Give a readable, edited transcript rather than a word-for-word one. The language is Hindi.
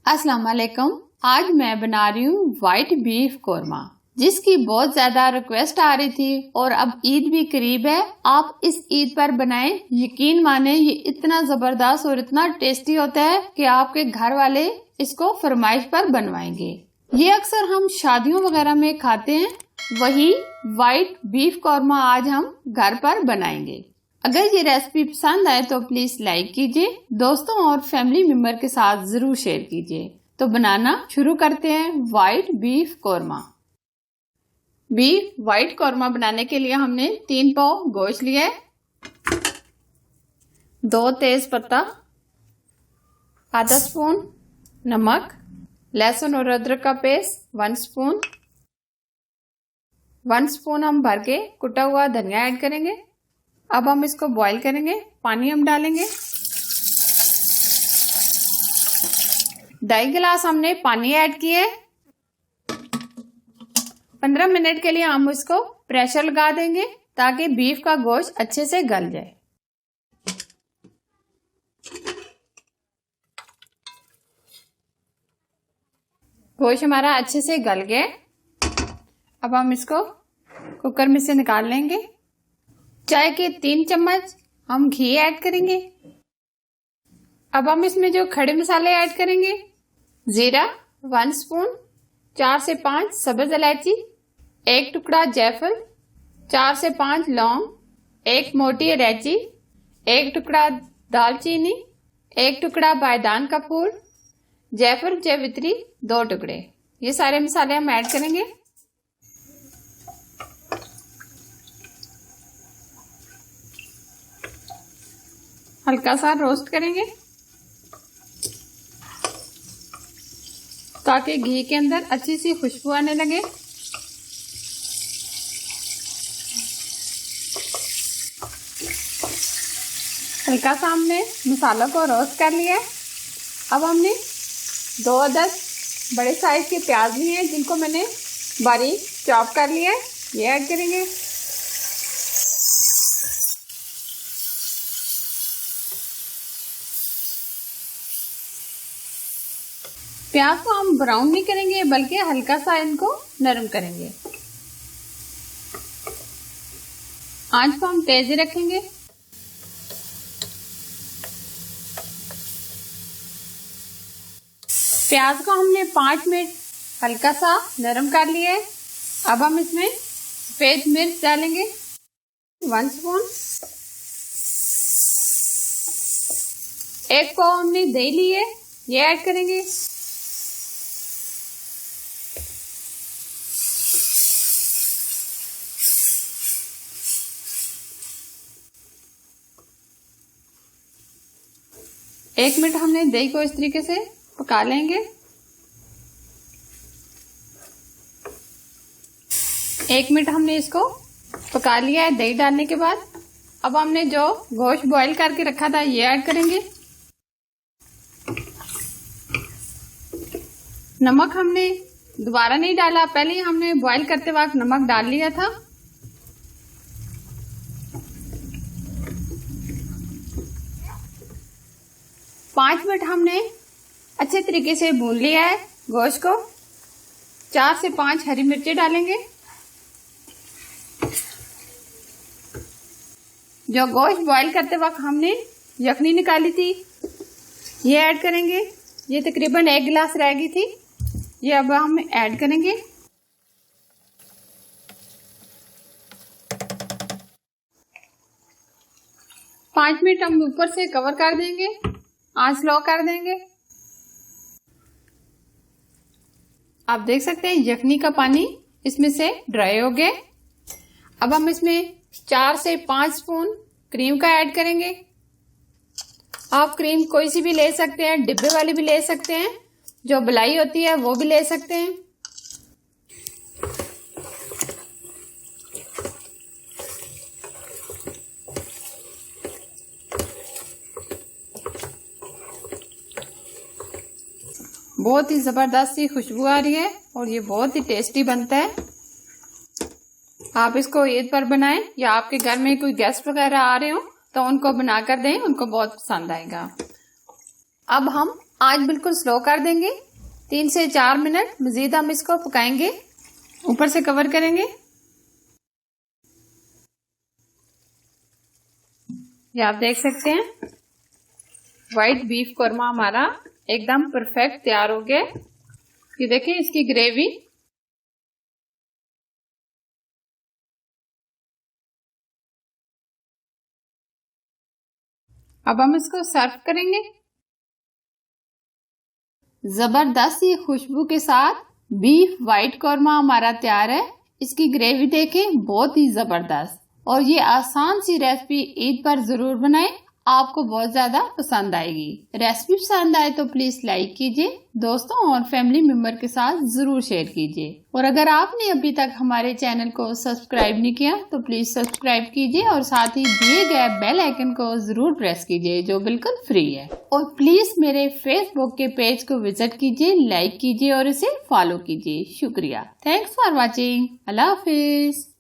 अस्सलाम वालेकुम। आज मैं बना रही हूँ वाइट बीफ कोरमा, जिसकी बहुत ज्यादा रिक्वेस्ट आ रही थी और अब ईद भी करीब है। आप इस ईद पर बनाएं, यकीन माने ये इतना जबरदस्त और इतना टेस्टी होता है कि आपके घर वाले इसको फरमाइश पर बनवाएंगे। ये अक्सर हम शादियों वगैरह में खाते हैं, वही वाइट बीफ कोरमा आज हम घर पर बनाएंगे। अगर ये रेसिपी पसंद आए तो प्लीज लाइक कीजिए, दोस्तों और फैमिली मेंबर के साथ जरूर शेयर कीजिए। तो बनाना शुरू करते हैं white beef korma. Beef white korma बनाने के लिए हमने 3 पाव गोश्त लिया है, 2 तेज पत्ता, आधा स्पून नमक, लहसुन और अदरक का पेस्ट 1 स्पून, 1 स्पून हम भर के कुटा हुआ धनिया ऐड करेंगे। अब हम इसको बॉईल करेंगे। पानी हम डालेंगे, 2.5 गिलास हमने पानी ऐड किया है। 15 मिनट के लिए हम इसको प्रेशर लगा देंगे ताकि बीफ का गोश्त अच्छे से गल जाए। गोश्त हमारा अच्छे से गल गया। अब हम इसको कुकर में से निकाल लेंगे। चाय के 3 चम्मच हम घी ऐड करेंगे। अब हम इसमें जो खड़े मसाले ऐड करेंगे, जीरा 1 स्पून, 4 से 5 सब्ज इलायची, 1 टुकड़ा जायफल, 4 से 5 लौंग, 1 मोटी इलायची, 1 टुकड़ा दालचीनी, 1 टुकड़ा बायदान का फूल, जायफल जावित्री 2 टुकड़े। ये सारे मसाले हम ऐड करेंगे। हल्का सा रोस्ट करेंगे ताकि घी के अंदर अच्छी सी खुशबू आने लगे। हल्का सा हमने मसालों को रोस्ट कर लिया है। अब हमने 2 अदद बड़े साइज के प्याज लिए हैं, जिनको मैंने बारीक चॉप कर लिया है, ये ऐड करेंगे। प्याज को हम ब्राउन नहीं करेंगे, बल्कि हल्का सा इनको नरम करेंगे। आंच को हम तेज ही रखेंगे। प्याज को हमने 5 मिनट हल्का सा नरम कर लिया है। अब हम इसमें सफेद मिर्च डालेंगे 1 स्पून। 1 पाव हमने दही ली है, ये ऐड करेंगे। एक मिनट हमने दही को इस तरीके से पका लेंगे। 1 मिनट हमने इसको पका लिया है दही डालने के बाद। अब हमने जो गोश्त बॉईल करके रखा था, ये ऐड करेंगे। नमक हमने दोबारा नहीं डाला, पहले ही हमने बॉईल करते वक्त नमक डाल लिया था। पाँच मिनट हमने अच्छे तरीके से भून लिया है गोश्त को। 4 से 5 हरी मिर्चें डालेंगे। जो गोश्त बॉईल करते वक्त हमने यखनी निकाली थी, ये ऐड करेंगे। ये तकरीबन 1 गिलास रह गई थी, ये अब हम ऐड करेंगे। पाँच मिनट हम ऊपर से कवर कर देंगे, आंच स्लो कर देंगे। आप देख सकते हैं यखनी का पानी इसमें से ड्राई हो गया। अब हम इसमें 4 से 5 स्पून क्रीम का ऐड करेंगे। आप क्रीम कोई सी भी ले सकते हैं, डिब्बे वाली भी ले सकते हैं, जो मलाई होती है वो भी ले सकते हैं। बहुत ही जबरदस्त सी खुशबू आ रही है और ये बहुत ही टेस्टी बनता है। आप इसको ईद पर बनाएं या आपके घर में कोई गेस्ट वगैरह आ रहे हो तो उनको बनाकर दें, उनको बहुत पसंद आएगा। अब हम आज बिल्कुल स्लो कर देंगे। 3 से 4 मिनट मजीद हम इसको पकाएंगे। ऊपर से कवर करेंगे। ये आप देख सकते हैं व्हाइट बीफ कोरमा हमारा एकदम परफेक्ट तैयार हो गया। ये देखिए इसकी ग्रेवी। अब हम इसको सर्व करेंगे। जबरदस्त ये खुशबू के साथ बीफ व्हाइट कोरमा हमारा तैयार है। इसकी ग्रेवी देखें बहुत ही जबरदस्त। और ये आसान सी रेसिपी ईद पर जरूर बनाएं, आपको बहुत ज्यादा पसंद आएगी। रेसिपी पसंद आए तो प्लीज लाइक कीजिए, दोस्तों और फैमिली मेंबर के साथ जरूर शेयर कीजिए। और अगर आपने अभी तक हमारे चैनल को सब्सक्राइब नहीं किया तो प्लीज सब्सक्राइब कीजिए और साथ ही दिए गए बेल आइकन को जरूर प्रेस कीजिए जो बिल्कुल फ्री है। और प्लीज मेरे फेसबुक के पेज को विजिट कीजिए, लाइक कीजिए और इसे फॉलो कीजिए। शुक्रिया। Thanks for watching. Allah Hafiz.